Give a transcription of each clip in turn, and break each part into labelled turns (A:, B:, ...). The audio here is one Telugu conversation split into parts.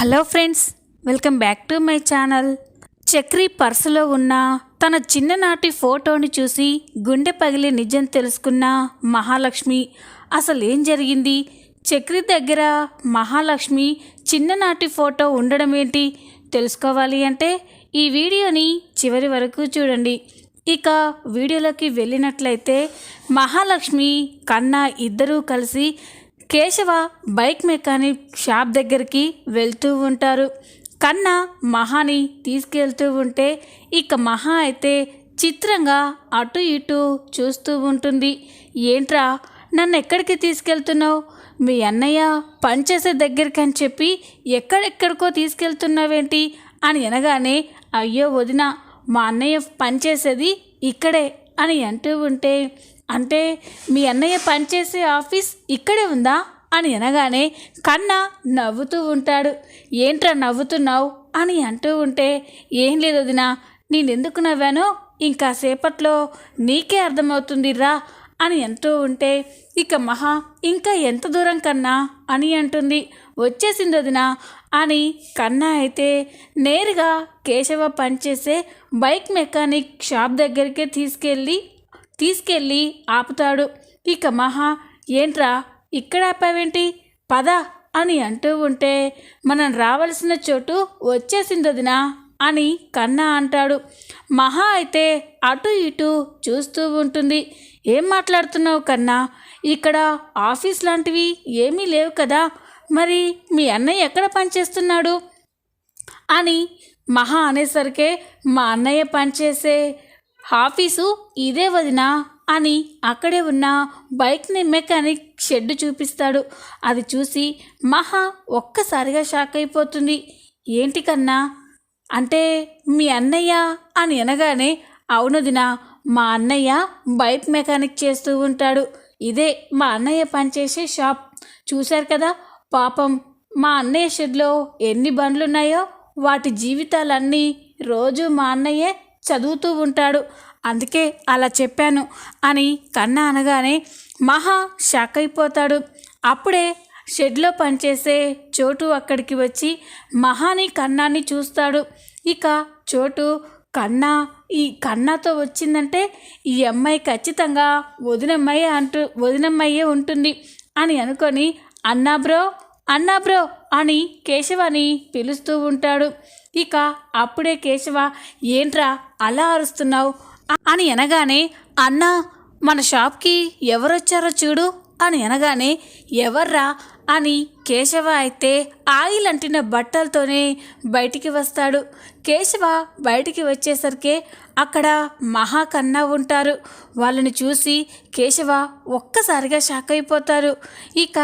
A: Hello friends, welcome back to my channel. Chakri పర్సులో ఉన్న తన చిన్ననాటి ఫోటోని చూసి గుండె పగిలి నిజం తెలుసుకున్న మహాలక్ష్మి. అసలు ఏం జరిగింది? చక్రి దగ్గర మహాలక్ష్మి చిన్ననాటి ఫోటో ఉండడం ఏంటి తెలుసుకోవాలి అంటే ఈ వీడియోని చివరి వరకు చూడండి. ఇక వీడియోలోకి వెళ్ళినట్లయితే మహాలక్ష్మి కన్నా ఇద్దరూ కలిసి కేశవ బైక్ మెకానిక్ షాప్ దగ్గరికి వెళ్తూ ఉంటారు. కన్నా మహాని తీసుకెళ్తూ ఉంటే ఇక మహా అయితే చిత్రంగా అటు ఇటు చూస్తూ ఉంటుంది. ఏంట్రా, నన్ను ఎక్కడికి తీసుకెళ్తున్నావు? మీ అన్నయ్య పనిచేసే దగ్గరికి అని చెప్పి ఎక్కడెక్కడికో తీసుకెళ్తున్నావేంటి అని అనగానే, అయ్యో వదిన, మా అన్నయ్య పనిచేసేది ఇక్కడే అని అంటూ ఉంటే, అంటే మీ అన్నయ్య పనిచేసే ఆఫీస్ ఇక్కడే ఉందా అని అనగానే కన్నా నవ్వుతూ ఉంటాడు. ఏంట్రా నవ్వుతున్నావు అని అంటూ ఉంటే, ఏం లేదు వదినా, నేనెందుకు నవ్వానో ఇంకా సేపట్లో నీకే అర్థమవుతుంది రా అని అంటూ ఉంటే ఇక మహా ఇంకా ఎంత దూరం కన్నా అని అంటుంది. వచ్చేసింది వదినా అని కన్నా అయితే నేరుగా కేశవ పనిచేసే బైక్ మెకానిక్ షాప్ దగ్గరికే తీసుకెళ్ళి ఆపుతాడు. ఇక మహా, ఏంట్రా ఇక్కడ ఆపావేంటి, పద అని అంటూ ఉంటే, మనం రావాల్సిన చోటు వచ్చేసింది వదినా అని కన్నా అంటాడు. మహా అయితే అటు ఇటు చూస్తూ ఉంటుంది. ఏం మాట్లాడుతున్నావు కన్నా? ఇక్కడ ఆఫీస్ లాంటివి ఏమీ లేవు కదా, మరి మీ అన్నయ్య ఎక్కడ పనిచేస్తున్నాడు అని మహా అనేసరికే, మా అన్నయ్య పనిచేసే ఆఫీసు ఇదే వదినా అని అక్కడే ఉన్న బైక్ని మెకానిక్ షెడ్ చూపిస్తాడు. అది చూసి మహా ఒక్కసారిగా షాక్ అయిపోతుంది. ఏంటి కన్నా, అంటే మీ అన్నయ్య అని అనగానే, అవునదినా, మా అన్నయ్య బైక్ మెకానిక్ చేస్తూ ఉంటాడు. ఇదే మా అన్నయ్య పనిచేసే షాప్. చూశారు కదా పాపం, మా అన్నయ్య షెడ్లో ఎన్ని బండ్లున్నాయో వాటి జీవితాలన్నీ రోజు మా అన్నయ్యే చదువుతూ ఉంటాడు, అందుకే అలా చెప్పాను అని కన్నా అనగానే మహా షాక్ అయిపోతాడు. అప్పుడే షెడ్లో పనిచేసే చోటు అక్కడికి వచ్చి మహాని కన్నాని చూస్తాడు. ఇక చోటు, కన్నా ఈ కన్నాతో వచ్చిందంటే ఈ అమ్మాయి ఖచ్చితంగా వదినమ్మయ్యే ఉంటుంది అని అనుకొని, అన్నా బ్రో అని కేశవని పిలుస్తూ ఉంటాడు. ఇక అప్పుడే కేశవ, ఏంట్రా అలా అరుస్తున్నావు అని అనగానే, అన్నా మన షాప్కి ఎవరొచ్చారో చూడు అని అనగానే, ఎవర్రా అని కేశవ అయితే ఆయిల్ అంటిన బట్టలతోనే బయటికి వస్తాడు. కేశవ బయటికి వచ్చేసరికి అక్కడ మహా కన్నా ఉంటారు. వాళ్ళని చూసి కేశవ ఒక్కసారిగా షాక్ అయిపోతారు. ఇక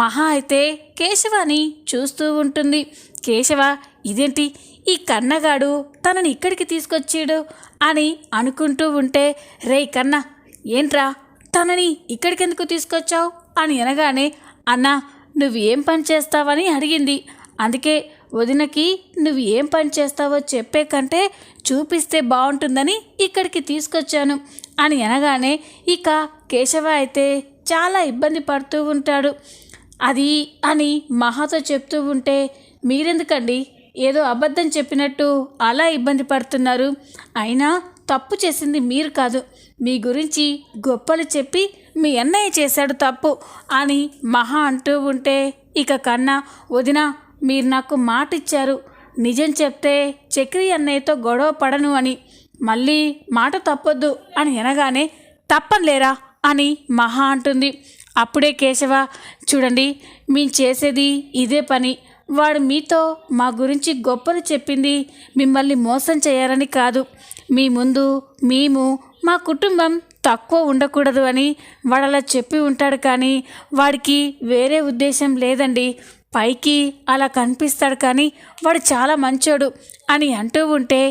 A: మహా అయితే కేశవని చూస్తూ ఉంటుంది. కేశవ, ఇదేంటి ఈ కన్నగాడు తనని ఇక్కడికి తీసుకొచ్చాడు అని అనుకుంటూ ఉంటే, రే కన్నా, ఏంట్రా తనని ఇక్కడికి ఎందుకు తీసుకొచ్చావు అని అనగానే, అన్నా నువ్వు ఏం పని చేస్తావని అడిగింది, అందుకే వదినకి నువ్వు ఏం పని చేస్తావో చెప్పే కంటే చూపిస్తే బాగుంటుందని ఇక్కడికి తీసుకొచ్చాను అని అనగానే ఇక కేశవ అయితే చాలా ఇబ్బంది పడుతూ ఉంటాడు. అది అని మహాతో చెప్తూ ఉంటే, మీరెందుకండి ఏదో అబద్ధం చెప్పినట్టు అలా ఇబ్బంది పడుతున్నారు? అయినా తప్పు చేసింది మీరు కాదు, మీ గురించి గొప్పలు చెప్పి మీ అన్నయ్య చేశాడు తప్పు అని మహా అంటూ ఉంటే ఇక కన్నా, వదినా మీరు నాకు మాట ఇచ్చారు, నిజం చెప్తే చక్రి అన్నయ్యతో గొడవ పడను అని, మళ్ళీ మాట తప్పొద్దు అని అనగానే, తప్పనిలేరా అని మహా అంటుంది. అప్పుడే కేశవ, చూడండి మేము చేసేది ఇదే పని, వాడు మీతో మా గురించి గొప్పలు చెప్పింది మిమ్మల్ని మోసం చేయాలని కాదు, మీ ముందు మేము మా కుటుంబం తక్కువ ఉండకూడదు అని వాడు అలా చెప్పి ఉంటాడు, కానీ వాడికి వేరే ఉద్దేశం లేదండి, పైకి అలా కనిపిస్తాడు కానీ వాడు చాలా మంచోడు అని అంటూ ఉంటే,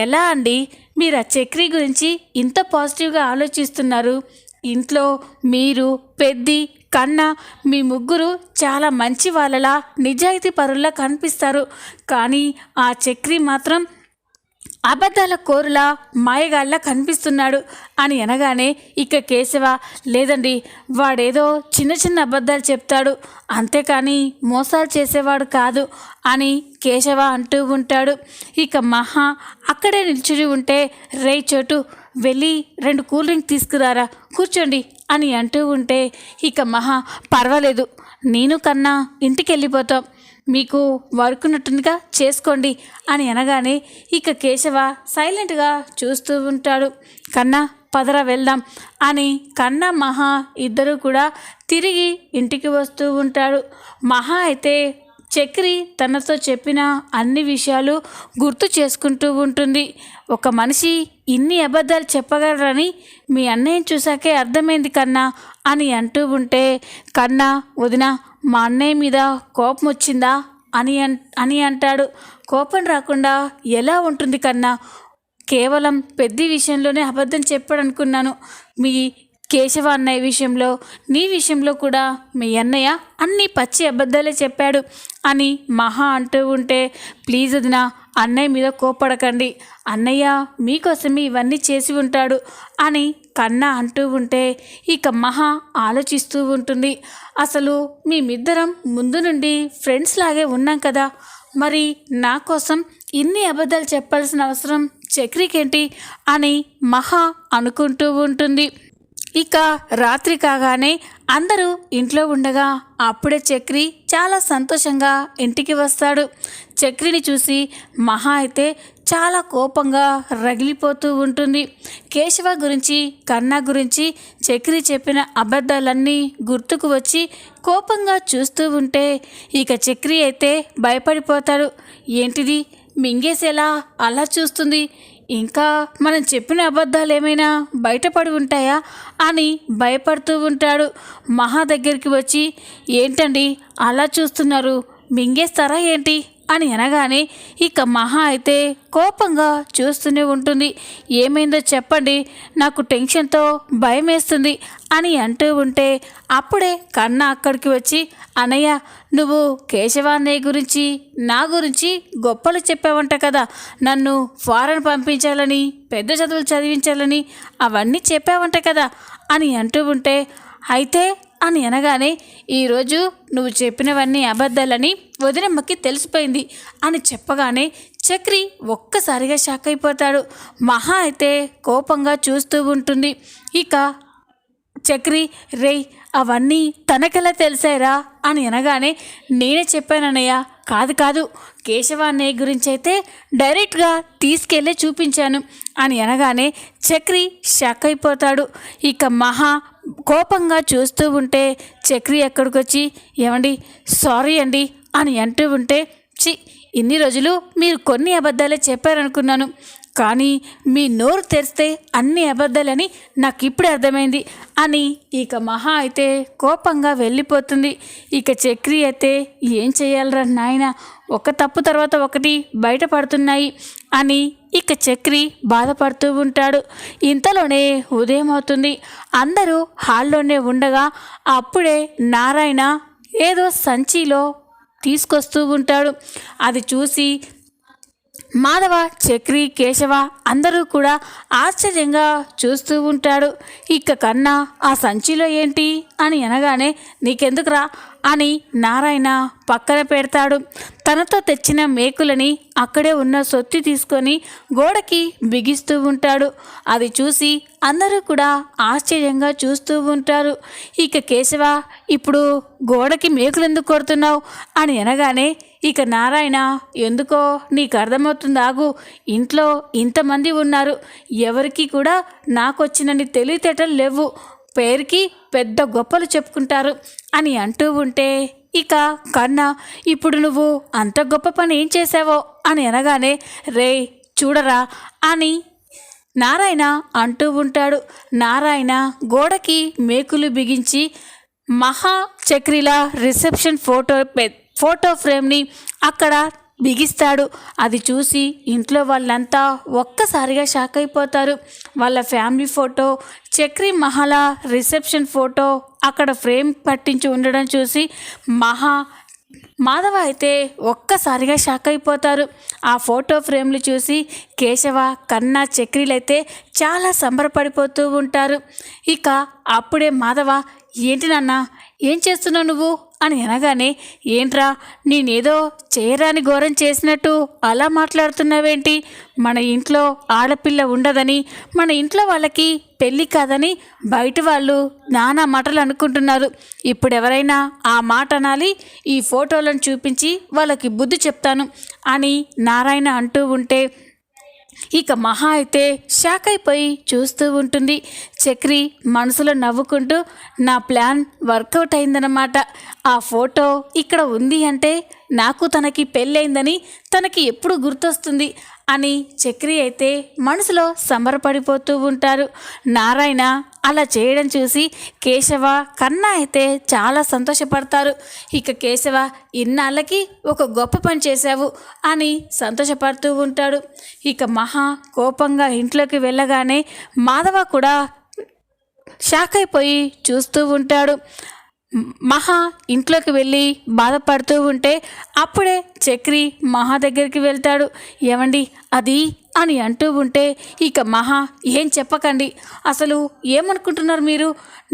A: ఎలా అండి మీరు ఆ చక్రి గురించి ఇంత పాజిటివ్గా ఆలోచిస్తున్నారు? ఇంట్లో మీరు, పెద్ది, కన్నా మీ ముగ్గురు చాలా మంచి వాళ్ళలా నిజాయితీ పరుల్లా కనిపిస్తారు, కానీ ఆ చక్రి మాత్రం అబద్ధాల కోరులా మాయగాళ్ళ కనిపిస్తున్నాడు అని అనగానే ఇక కేశవ లేదండి, వాడేదో చిన్న చిన్న అబద్ధాలు చెప్తాడు, అంతేకాని మోసాలు చేసేవాడు కాదు అని కేశవ అంటూ ఉంటాడు. ఇక మహా అక్కడే నిల్చుని ఉంటే రే చోటు వెళ్ళి 2 కూల్ డ్రింక్ తీసుకురారా, కూర్చోండి అని అంటూ ఉంటే ఇక మహా పర్వాలేదు, నేను కన్నా ఇంటికి వెళ్ళిపోతాం, మీకు వర్క్ ఉన్నట్టుగా చేసుకోండి అని అనగానే ఇక కేశవ సైలెంట్గా చూస్తూ ఉంటాడు. కన్నా పదరా వెళ్దాం అని కన్నా మహా ఇద్దరు కూడా తిరిగి ఇంటికి వస్తూ ఉంటాడు. మహా అయితే చక్రి తనతో చెప్పిన అన్ని విషయాలు గుర్తు చేసుకుంటూ ఉంటుంది. ఒక మనిషి ఇన్ని అబద్ధాలు చెప్పగలరని మీ అన్నయ్యని చూశాకే అర్థమైంది కన్నా అని అంటూ ఉంటే కన్నా వదిన మా అన్నయ్య మీద కోపం వచ్చిందా అని అంటాడు. కోపం రాకుండా ఎలా ఉంటుంది కన్నా, కేవలం పెద్ద విషయంలోనే అబద్ధం చెప్పాడు అనుకున్నాను. మీ కేశవ అన్నయ్య విషయంలో నీ విషయంలో కూడా మీ అన్నయ్య అన్ని పచ్చి అబద్ధాలే చెప్పాడు అని మహా అంటూ ఉంటే ప్లీజ్ వదినా అన్నయ్య మీద కోపడకండి, అన్నయ్య మీకోసమే ఇవన్నీ చేసి ఉంటాడు అని కన్నా అంటూ ఉంటే ఇక మహా ఆలోచిస్తూ ఉంటుంది. అసలు మేమిద్దరం ముందు నుండి ఫ్రెండ్స్ లాగే ఉన్నాం కదా, మరి నా కోసం ఇన్ని అబద్ధాలు చెప్పాల్సిన అవసరం చక్రికేంటి అని మహా అనుకుంటూ ఉంటుంది. ఇక రాత్రి కాగానే అందరూ ఇంట్లో ఉండగా అప్పుడే చక్రి చాలా సంతోషంగా ఇంటికి వస్తాడు. చక్రిని చూసి మహా అయితే చాలా కోపంగా రగిలిపోతూ ఉంటుంది. కేశవ గురించి కన్నా గురించి చక్రి చెప్పిన అబద్ధాలన్నీ గుర్తుకు వచ్చి కోపంగా చూస్తూ ఉంటే ఇక చక్రి అయితే భయపడిపోతాడు. ఏంటిది మింగేసేలా అలా చూస్తుంది, ఇంకా మనం చెప్పిన అబద్ధాలు ఏమైనా బయటపడి ఉంటాయా అని భయపడుతూ ఉంటాడు. మహా దగ్గరికి వచ్చి ఏంటండి అలా చూస్తున్నారు, మింగేస్తారా ఏంటి అని అనగానే ఇక మహా అయితే కోపంగా చూస్తూనే ఉంటుంది. ఏమైందో చెప్పండి, నాకు టెన్షన్తో భయం వేస్తుంది అని అంటూ ఉంటే అప్పుడే కన్నా అక్కడికి వచ్చి అన్నయ్య నువ్వు కేశవాన్నయ్య గురించి నా గురించి గొప్పలు చెప్పావంట కదా, నన్ను ఫారెన్ పంపించాలని పెద్ద చదువులు చదివించాలని అవన్నీ చెప్పావంట కదా అని అంటూ ఉంటే అయితే అని అనగానే ఈరోజు నువ్వు చెప్పినవన్నీ అబద్ధాలని వదినమ్మకి తెలిసిపోయింది అని చెప్పగానే చక్రి ఒక్కసారిగా షాక్ అయిపోతాడు. మహా అయితే కోపంగా చూస్తూ ఉంటుంది. ఇక చక్రి రేయ్ అవన్నీ తనకెలా తెలిసారా అని అనగానే నేనే చెప్పానన్నయ్య, కాదు కేశవ అన్నయ్య గురించి అయితే డైరెక్ట్గా తీసుకెళ్ళే చూపించాను అని అనగానే చక్రి షాక్ అయిపోతాడు. ఇక మహా కోపంగా చూస్తూ ఉంటే చక్రి ఎక్కడికొచ్చి ఏమండి సారీ అండి అని అంటూ ఉంటే ఇన్ని రోజులు మీరు కొన్ని అబద్ధాలే చెప్పారనుకున్నాను, కానీ మీ నోరు తెరిస్తే అన్ని అబద్ధాలని నాకు ఇప్పుడే అర్థమైంది అని ఇక మహా అయితే కోపంగా వెళ్ళిపోతుంది. ఇక చక్రి అయితే ఏం చేయాలరా నాయన, ఒక తప్పు తర్వాత ఒకటి బయటపడుతున్నాయి అని ఇక చక్రి బాధపడుతూ ఉంటాడు. ఇంతలోనే ఉదయం అవుతుంది. అందరూ హాల్లోనే ఉండగా అప్పుడే నారాయణ ఏదో సంచిలో తీసుకొస్తూ ఉంటాడు. అది చూసి మాధవ చక్రి కేశవ అందరూ కూడా ఆశ్చర్యంగా చూస్తూ ఉంటాడు. ఇక కన్నా ఆ సంచిలో ఏంటి అని అనగానే నీకెందుకురా అని నారాయణ పక్కన పెడతాడు. తనతో తెచ్చిన మేకులని అక్కడే ఉన్న సొత్తి తీసుకొని గోడకి బిగిస్తూ ఉంటాడు. అది చూసి అందరూ కూడా ఆశ్చర్యంగా చూస్తూ ఉంటారు. ఇక కేశవ ఇప్పుడు గోడకి మేకులు ఎందుకు కొడుతున్నావు అని అనగానే ఇక నారాయణ ఎందుకో నీకు అర్థమవుతుంది ఆగు, ఇంట్లో ఇంతమంది ఉన్నారు, ఎవరికి కూడా నాకొచ్చినన్ని తెలివితేటలు లేవు, పేరుకి పెద్ద గొప్పలు చెప్పుకుంటారు అని అంటూ ఉంటే ఇక కన్నా ఇప్పుడు నువ్వు అంత గొప్ప పని ఏం చేసావో అని అనగానే రే చూడరా అని నారాయణ అంటూ ఉంటాడు. నారాయణ గోడకి మేకులు బిగించి మహా చక్రిల రిసెప్షన్ ఫోటో ఫ్రేమ్ని అక్కడ బిగిస్తాడు. అది చూసి ఇంట్లో వాళ్ళంతా ఒక్కసారిగా షాక్ అయిపోతారు. వాళ్ళ family photo Chakri మహల reception photo అక్కడ ఫ్రేమ్ పట్టించి ఉండడం చూసి మహా మాధవ అయితే ఒక్కసారిగా షాక్ అయిపోతారు. ఆ ఫోటో ఫ్రేమ్లు చూసి కేశవ, కన్నా, చక్రీలైతే చాలా సంబరపడిపోతూ ఉంటారు. ఇక అప్పుడే మాధవ, ఏంటి నాన్న, ఏం చేస్తున్నావు నువ్వు అని అనగానే, ఏంట్రా నేనేదో చేయరాని ఘోరం చేసినట్టు అలా మాట్లాడుతున్నావేంటి? మన ఇంట్లో ఆడపిల్ల ఉండదని, మన ఇంట్లో వాళ్ళకి పెళ్ళి కాదని బయట వాళ్ళు నానా మాటలు అనుకుంటున్నారు. ఇప్పుడు ఎవరైనా ఆ మాట అనాలి, ఈ ఫోటోలను చూపించి వాళ్ళకి బుద్ధి చెప్తాను అని నారాయణ అంటూ ఉంటే ఇక మహా అయితే షాక్ అయిపోయి చూస్తూ ఉంటుంది. చక్రి మనసులో నవ్వుకుంటూ, నా ప్లాన్ వర్కౌట్ అయిందన్నమాట. ఆ ఫోటో ఇక్కడ ఉంది అంటే నాకు తనకి పెళ్ళయిందని తనకి ఎప్పుడు గుర్తొస్తుంది అని చక్రి అయితే మనసులో సంబరపడిపోతూ ఉంటారు. నారాయణ అలా చేయడం చూసి కేశవ, కన్నా అయితే చాలా సంతోషపడతారు. ఇక కేశవ, ఇన్నాళ్ళకి ఒక గొప్ప పని చేశావు అని సంతోషపడుతూ ఉంటాడు. ఇక మహా కోపంగా ఇంట్లోకి వెళ్ళగానే మాధవ కూడా షాక్ అయిపోయి చూస్తూ ఉంటాడు. మహా ఇంట్లోకి వెళ్ళి బాధపడుతూ ఉంటే అప్పుడే చక్రి మహా దగ్గరికి వెళ్తాడు. ఏమండి అది అని అంటూ ఉంటే ఇక మహా, ఏం చెప్పకండి, అసలు ఏమనుకుంటున్నారు మీరు?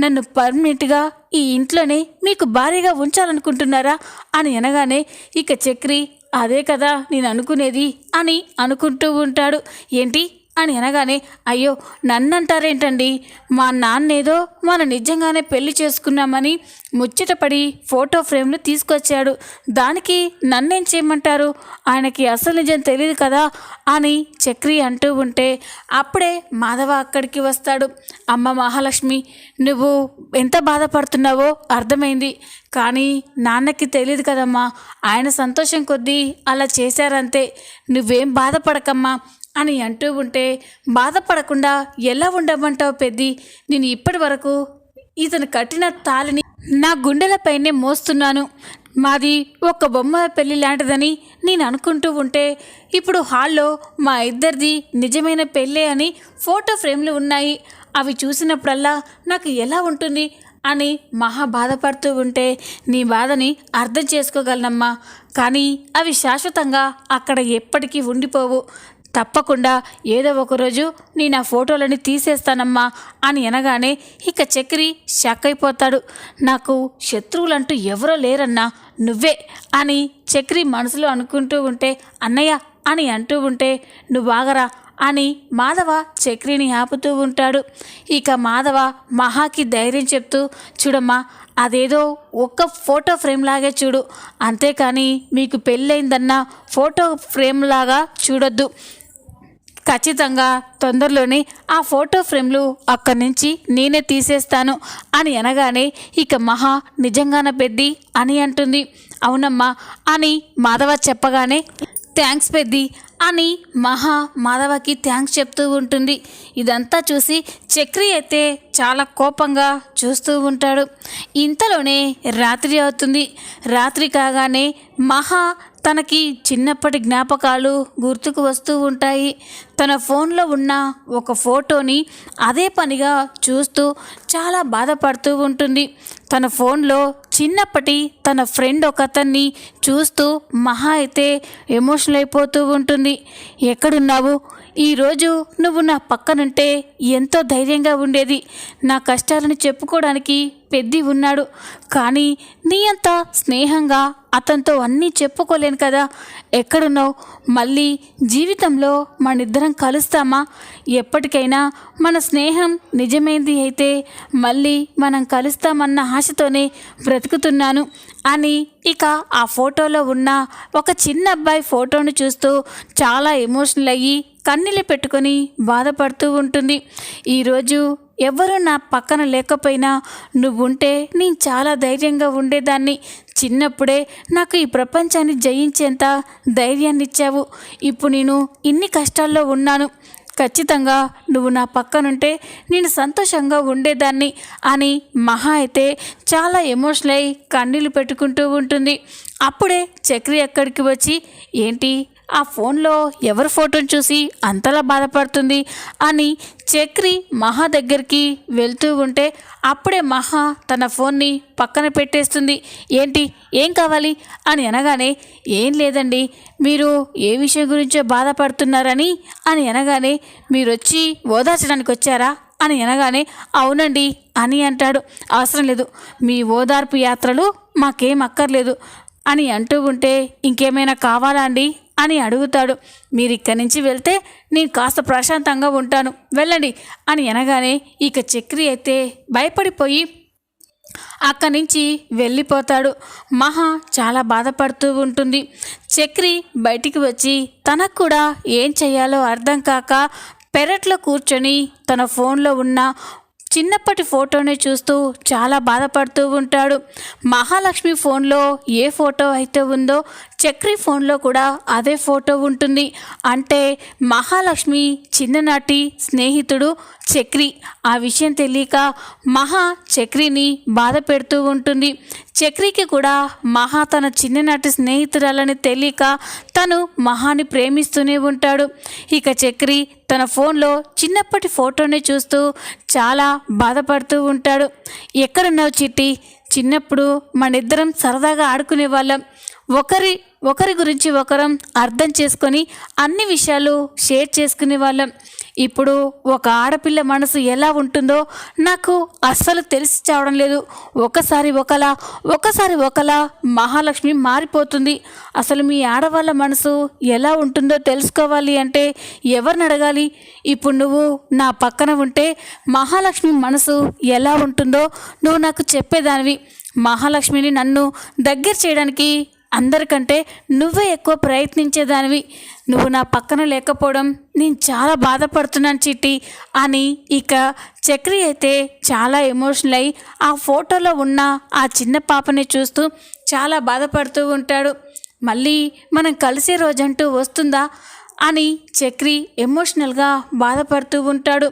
A: నన్ను పర్మనెంట్గా ఈ ఇంట్లోనే మీకు భారీగా ఉంచాలనుకుంటున్నారా అని అనగానే ఇక చక్రి, అదే కదా నేను అనుకునేది అని అనుకుంటూ ఉంటాడు. ఏంటి అని అనగానే, అయ్యో నన్నంటారేంటండి, మా నాన్నేదో మనం నిజంగానే పెళ్లి చేసుకున్నామని ముచ్చటపడి ఫోటో ఫ్రేమ్లు తీసుకొచ్చాడు, దానికి నన్నేం చేయమంటారు? ఆయనకి అసలు నిజం తెలియదు కదా అని చక్రి అంటూ ఉంటే అప్పుడే మాధవ అక్కడికి వస్తాడు. అమ్మ మహాలక్ష్మి, నువ్వు ఎంత బాధపడుతున్నావో అర్థమైంది, కానీ నాన్నకి తెలియదు కదమ్మా, ఆయన సంతోషం కొద్దీ అలా చేశారంతే, నువ్వేం బాధపడకమ్మా అని అంటూ ఉంటే, బాధపడకుండా ఎలా ఉండమంటావు పెద్ది? నేను ఇప్పటి వరకు ఇతను కట్టిన తాళిని నా గుండెలపైనే మోస్తున్నాను. మాది ఒక బొమ్మ పెళ్ళి లాంటిదని నేను అనుకుంటూ ఉంటే ఇప్పుడు హాల్లో మా ఇద్దరిది నిజమైన పెళ్ళే అని ఫోటో ఫ్రేమ్లు ఉన్నాయి. అవి చూసినప్పుడల్లా నాకు ఎలా ఉంటుంది అని మహా బాధపడుతూ ఉంటే, నీ బాధని అర్థం చేసుకోగలనమ్మా, కానీ అవి శాశ్వతంగా అక్కడ ఎప్పటికీ ఉండిపోవు. తప్పకుండా ఏదో ఒకరోజు నేను ఆ ఫోటోలని తీసేస్తానమ్మా అని అనగానే ఇక చక్రి షాక్ అయిపోతాడు. నాకు శత్రువులంటూ ఎవరో లేరన్నా, నువ్వే అని చక్రి మనసులో అనుకుంటూ ఉంటే, అన్నయ్య అని అంటూ ఉంటే, నువ్వు ఆగరా అని మాధవ చక్రిని ఆపుతూ ఉంటాడు. ఇక మాధవ మహాకి ధైర్యం చెప్తూ, చూడమ్మా, అదేదో ఒక్క ఫోటో ఫ్రేమ్ లాగే చూడు, అంతేకాని మీకు పెళ్ళయిందన్న ఫోటో ఫ్రేమ్ లాగా చూడొద్దు. ఖచ్చితంగా తొందరలోనే ఆ ఫోటో ఫ్రేమ్లు అక్కడి నుంచి నేనే తీసేస్తాను అని అనగానే ఇక మహా, నిజంగాన పెద్ది అని అంటుంది. అవునమ్మా అని మాధవ చెప్పగానే, థ్యాంక్స్ పెద్ది అని మహా మాధవకి థ్యాంక్స్ చెప్తూ ఉంటుంది. ఇదంతా చూసి చక్రి అయితే చాలా కోపంగా చూస్తూ ఉంటాడు. ఇంతలోనే రాత్రి అవుతుంది. రాత్రి కాగానే మహా తనకి చిన్నప్పటి జ్ఞాపకాలు గుర్తుకు వస్తూ ఉంటాయి. తన ఫోన్లో ఉన్న ఒక ఫోటోని అదే పనిగా చూస్తూ చాలా బాధపడుతూ ఉంటుంది. తన ఫోన్లో చిన్నప్పటి తన ఫ్రెండ్ ఒకతన్ని చూస్తూ మహా అయితే ఎమోషనల్ అయిపోతూ ఉంటుంది. ఎక్కడున్నావు? ఈరోజు నువ్వు నా పక్కనుంటే ఎంతో ధైర్యంగా ఉండేది. నా కష్టాలను చెప్పుకోవడానికి పెద్ది ఉన్నాడు, కానీ నీ అంత స్నేహంగా అతనితో అన్నీ చెప్పుకోలేను కదా. ఎక్కడున్నావు? మళ్ళీ జీవితంలో మనిద్దరం కలుస్తామా? ఎప్పటికైనా మన స్నేహం నిజమైంది అయితే మళ్ళీ మనం కలుస్తామన్న ఆశతోనే బ్రతుకుతున్నాను అని ఇక ఆ ఫోటోలో ఉన్న ఒక చిన్న అబ్బాయి ఫోటోను చూస్తూ చాలా ఎమోషనల్ అయ్యి కన్నీళ్ళు పెట్టుకొని బాధపడుతూ ఉంటుంది. ఈరోజు ఎవరు నా పక్కన లేకపోయినా నువ్వుంటే నేను చాలా ధైర్యంగా ఉండేదాన్ని. చిన్నప్పుడే నాకు ఈ ప్రపంచాన్ని జయించేంత ధైర్యాన్ని ఇచ్చావు. ఇప్పుడు నేను ఇన్ని కష్టాల్లో ఉన్నాను, ఖచ్చితంగా నువ్వు నా పక్కనుంటే నేను సంతోషంగా ఉండేదాన్ని అని మహా అయితే చాలా ఎమోషనల్ అయి కన్నీళ్ళు పెట్టుకుంటూ ఉంటుంది. అప్పుడే చక్రి అక్కడికి వచ్చి, ఏంటి ఆ ఫోన్లో ఎవరి ఫోటోని చూసి అంతలా బాధపడుతుంది అని చక్రి మహా దగ్గరికి వెళ్తూ ఉంటే అప్పుడే మహా తన ఫోన్ని పక్కన పెట్టేస్తుంది. ఏంటి, ఏం కావాలి అని అనగానే, ఏం లేదండి, మీరు ఏ విషయం గురించో బాధపడుతున్నారని అని అనగానే, మీరు వచ్చి ఓదార్చడానికి వచ్చారా అని అనగానే, అవునండి అని అంటాడు. అవసరం లేదు, మీ ఓదార్పు యాత్రలు మాకేం అక్కర్లేదు అని అంటూ ఉంటే, ఇంకేమైనా కావాలా అండి అని అడుగుతాడు. మీరు ఇక్కడి నుంచి వెళ్తే నేను కాస్త ప్రశాంతంగా ఉంటాను, వెళ్ళండి అని అనగానే ఇక చక్రి అయితే భయపడిపోయి అక్కడి నుంచి వెళ్ళిపోతాడు. మహా చాలా బాధపడుతూ ఉంటుంది. చక్రి బయటికి వచ్చి తనకు కూడా ఏం చేయాలో అర్థం కాక పెరట్లో కూర్చొని తన ఫోన్లో ఉన్న చిన్నప్పటి ఫోటోని చూస్తూ చాలా బాధపడుతూ ఉంటాడు. మహాలక్ష్మి ఫోన్లో ఏ ఫోటో అయితే ఉందో చక్రి ఫోన్లో కూడా అదే ఫోటో ఉంటుంది. అంటే మహాలక్ష్మి చిన్ననాటి స్నేహితుడు చక్రి. ఆ విషయం తెలియక మహా చక్రిని బాధ పెడుతూ ఉంటుంది. చక్రికి కూడా మహా తన చిన్ననాటి స్నేహితురాలని తెలియక తను మహాని ప్రేమిస్తూనే ఉంటాడు. ఇక చక్రి తన ఫోన్లో చిన్నప్పటి ఫోటోని చూస్తూ చాలా బాధపడుతూ ఉంటాడు. ఎక్కడున్నావు చిట్టి, చిన్నప్పుడు మనిద్దరం సరదాగా ఆడుకునే వాళ్ళం, ఒకరి గురించి ఒకరం అర్థం చేసుకొని అన్ని విషయాలు షేర్ చేసుకునే వాళ్ళం. ఇప్పుడు ఒక ఆడపిల్ల మనసు ఎలా ఉంటుందో నాకు అస్సలు తెలిసి చావడం లేదు. ఒకసారి ఒకలా మహాలక్ష్మి మారిపోతుంది. అసలు మీ ఆడవాళ్ళ మనసు ఎలా ఉంటుందో తెలుసుకోవాలి అంటే ఎవరిని అడగాలి? ఇప్పుడు నువ్వు నా పక్కన ఉంటే మహాలక్ష్మి మనసు ఎలా ఉంటుందో నువ్వు నాకు చెప్పేదానివి. మహాలక్ష్మిని నన్ను దగ్గర చేయడానికి అందరికంటే నువ్వే ఎక్కువ ప్రయత్నించేదానివి. నువ్వు నా పక్కన లేకపోవడం నేను చాలా బాధపడుతున్నాను చిట్టి అని ఇక చక్రి అయితే చాలా ఎమోషనల్ అయి ఆ ఫోటోలో ఉన్న ఆ చిన్న పాపని చూస్తూ చాలా బాధపడుతూ ఉంటాడు. మళ్ళీ మనం కలిసే రోజంటూ వస్తుందా అని చక్రి ఎమోషనల్గా బాధపడుతూ ఉంటాడు.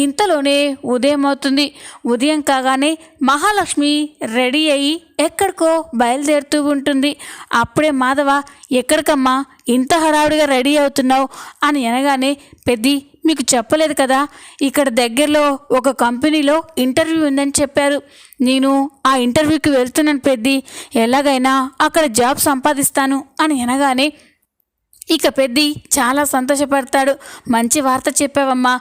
A: ఇంతలోనే ఉదయం అవుతుంది. ఉదయం కాగానే మహాలక్ష్మి రెడీ అయ్యి ఎక్కడికో బయలుదేరుతూ ఉంటుంది. అప్పుడే మాధవ, ఎక్కడికమ్మా ఇంత హడావుడిగా రెడీ అవుతున్నావు అని అనగానే, పెద్ది మీకు చెప్పలేదు కదా, ఇక్కడ దగ్గరలో ఒక కంపెనీలో ఇంటర్వ్యూ ఉందని చెప్పారు. నేను ఆ ఇంటర్వ్యూకి వెళ్తున్నాను పెద్ది, ఎలాగైనా అక్కడ జాబ్ సంపాదిస్తాను అని అనగానే ఇక పెద్ది చాలా సంతోషపడతాడు. మంచి వార్త చెప్పావమ్మా,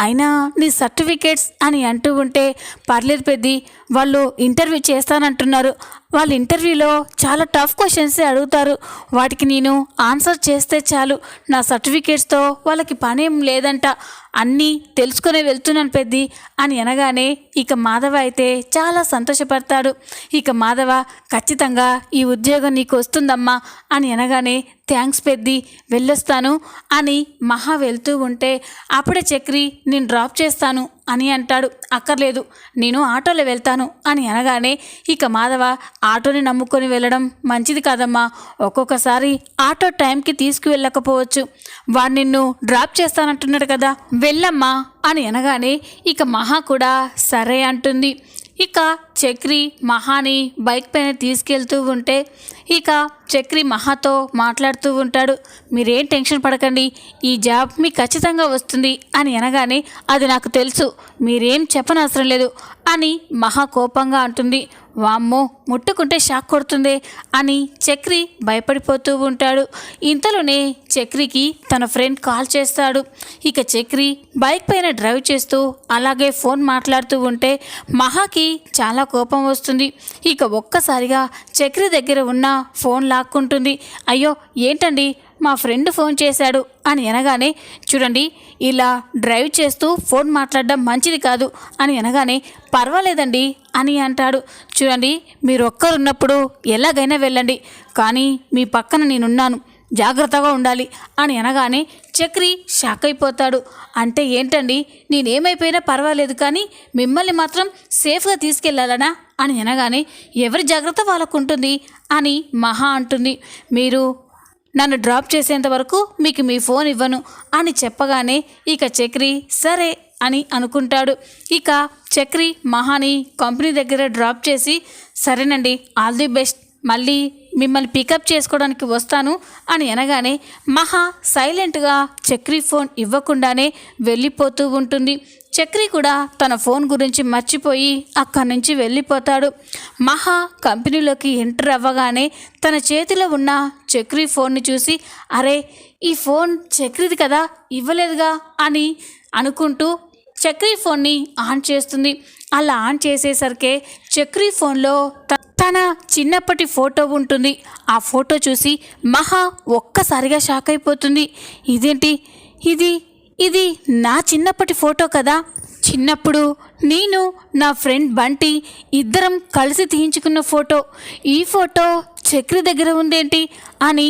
A: అయినా నీ సర్టిఫికేట్స్ అని అంటూ ఉంటే, పర్లేదు పెద్ది, వాళ్ళు ఇంటర్వ్యూ చేస్తానంటున్నారు. వాళ్ళ ఇంటర్వ్యూలో చాలా టఫ్ క్వశ్చన్సే అడుగుతారు. వాటికి నేను ఆన్సర్ చేస్తే చాలు, నా సర్టిఫికేట్స్తో వాళ్ళకి పనేం లేదంట, అన్నీ తెలుసుకునే వెళ్తున్నాను పెద్ది అని అనగానే ఇక మాధవ అయితే చాలా సంతోషపడతాడు. ఇక మాధవ, ఖచ్చితంగా ఈ ఉద్యోగం నీకు వస్తుందమ్మా అని అనగానే, థ్యాంక్స్ పెద్ది, వెళ్ళొస్తాను అని మహా వెళ్తూ ఉంటే అప్పుడే చక్రి, నేను డ్రాప్ చేస్తాను అని అంటాడు. అక్కర్లేదు, నేను ఆటోలో వెళ్తాను అని అనగానే ఇక మాధవ, ఆటోని నమ్ముకొని వెళ్ళడం మంచిది కాదమ్మా, ఒక్కొక్కసారి ఆటో టైంకి తీసుకువెళ్ళకపోవచ్చు, వాడు నిన్ను డ్రాప్ చేస్తానంటున్నాడు కదా, వెళ్ళమ్మా అని అనగానే ఇక మహా కూడా సరే అంటుంది. ఇక చక్రి మహాని బైక్ పైన తీసుకెళ్తూ ఉంటే ఇక చక్రి మహాతో మాట్లాడుతూ ఉంటాడు. మీరేం టెన్షన్ పడకండి, ఈ జాబ్ మీకు ఖచ్చితంగా వస్తుంది అని అనగానే, అది నాకు తెలుసు, మీరేం చెప్పనవసరం లేదు అని మహా కోపంగా అంటుంది. వామ్మో, ముట్టుకుంటే షాక్ కొడుతుంది అని చక్రి భయపడిపోతూ ఉంటాడు. ఇంతలోనే చక్రికి తన ఫ్రెండ్ కాల్ చేస్తాడు. ఇక చక్రి బైక్ పైన డ్రైవ్ చేస్తూ అలాగే ఫోన్ మాట్లాడుతూ ఉంటే మహాకి చాలా కోపం వస్తుంది. ఇక ఒక్కసారిగా చక్రి దగ్గర ఉన్న ఫోన్ లాక్కుంటుంది. అయ్యో ఏంటండి, మా ఫ్రెండ్ ఫోన్ చేశాడు అని అనగానే, చూడండి, ఇలా డ్రైవ్ చేస్తూ ఫోన్ మాట్లాడడం మంచిది కాదు అని అనగానే, పర్వాలేదండి అని అంటాడు. చూడండి, మీరు ఒక్కరున్నప్పుడు ఎలాగైనా వెళ్ళండి, కానీ మీ పక్కన నేనున్నాను, జాగ్రత్తగా ఉండాలి అని అనగానే చక్రి షాక్ అయిపోతాడు. అంటే ఏంటండి, నేనేమైపోయినా పర్వాలేదు కానీ మిమ్మల్ని మాత్రం సేఫ్గా తీసుకెళ్ళాలనా అని అనగానే, ఎవరి జాగ్రత్త వాళ్ళకు ఉంటుంది అని మహా అంటుంది. మీరు నన్ను డ్రాప్ చేసేంత వరకు మీకు మీ ఫోన్ ఇవ్వను అని చెప్పగానే ఇక చక్రి సరే అని అనుకుంటాడు. ఇక చక్రి మహాని కంపెనీ దగ్గర డ్రాప్ చేసి, సరేనండి, ఆల్ ది బెస్ట్, మళ్ళీ మిమ్మల్ని పికప్ చేసుకోవడానికి వస్తాను అని అనగానే మహా సైలెంట్గా చక్రి ఫోన్ ఇవ్వకుండానే వెళ్ళిపోతూ ఉంటుంది. చక్రి కూడా తన ఫోన్ గురించి మర్చిపోయి అక్కడి నుంచి వెళ్ళిపోతాడు. మహా కంపెనీలోకి ఎంటర్ అవ్వగానే తన చేతిలో ఉన్న చక్రి ఫోన్ని చూసి అరే ఈ ఫోన్ చక్రిది కదా ఇవ్వలేదుగా అని అనుకుంటూ చక్రి ఫోన్ని ఆన్ చేస్తుంది. అలా ఆన్ చేసేసరికి చక్రి ఫోన్లో తన చిన్నప్పటి ఫోటో ఉంటుంది. ఆ ఫోటో చూసి మహా ఒక్కసారిగా షాక్ అయిపోతుంది. ఇదేంటి ఇది నా చిన్నప్పటి ఫోటో కదా, చిన్నప్పుడు నేను నా ఫ్రెండ్ బంటి ఇద్దరం కలిసి తీయించుకున్న ఫోటో, ఈ ఫోటో చక్రి దగ్గర ఉందేంటి అని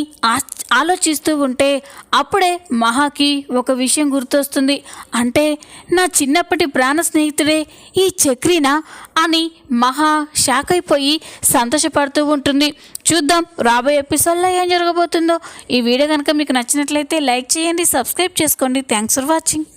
A: ఆలోచిస్తూ ఉంటే అప్పుడే మహాకి ఒక విషయం గుర్తొస్తుంది. అంటే నా చిన్నప్పటి ప్రాణ స్నేహితుడే ఈ చక్రినా అని మహా షాక్ అయిపోయి సంతోషపడుతూ ఉంటుంది. చూద్దాం రాబోయే ఎపిసోడ్లో ఏం జరగబోతుందో. ఈ వీడియో కనుక మీకు నచ్చినట్లయితే లైక్ చేయండి, సబ్స్క్రైబ్ చేసుకోండి. Thanks for watching.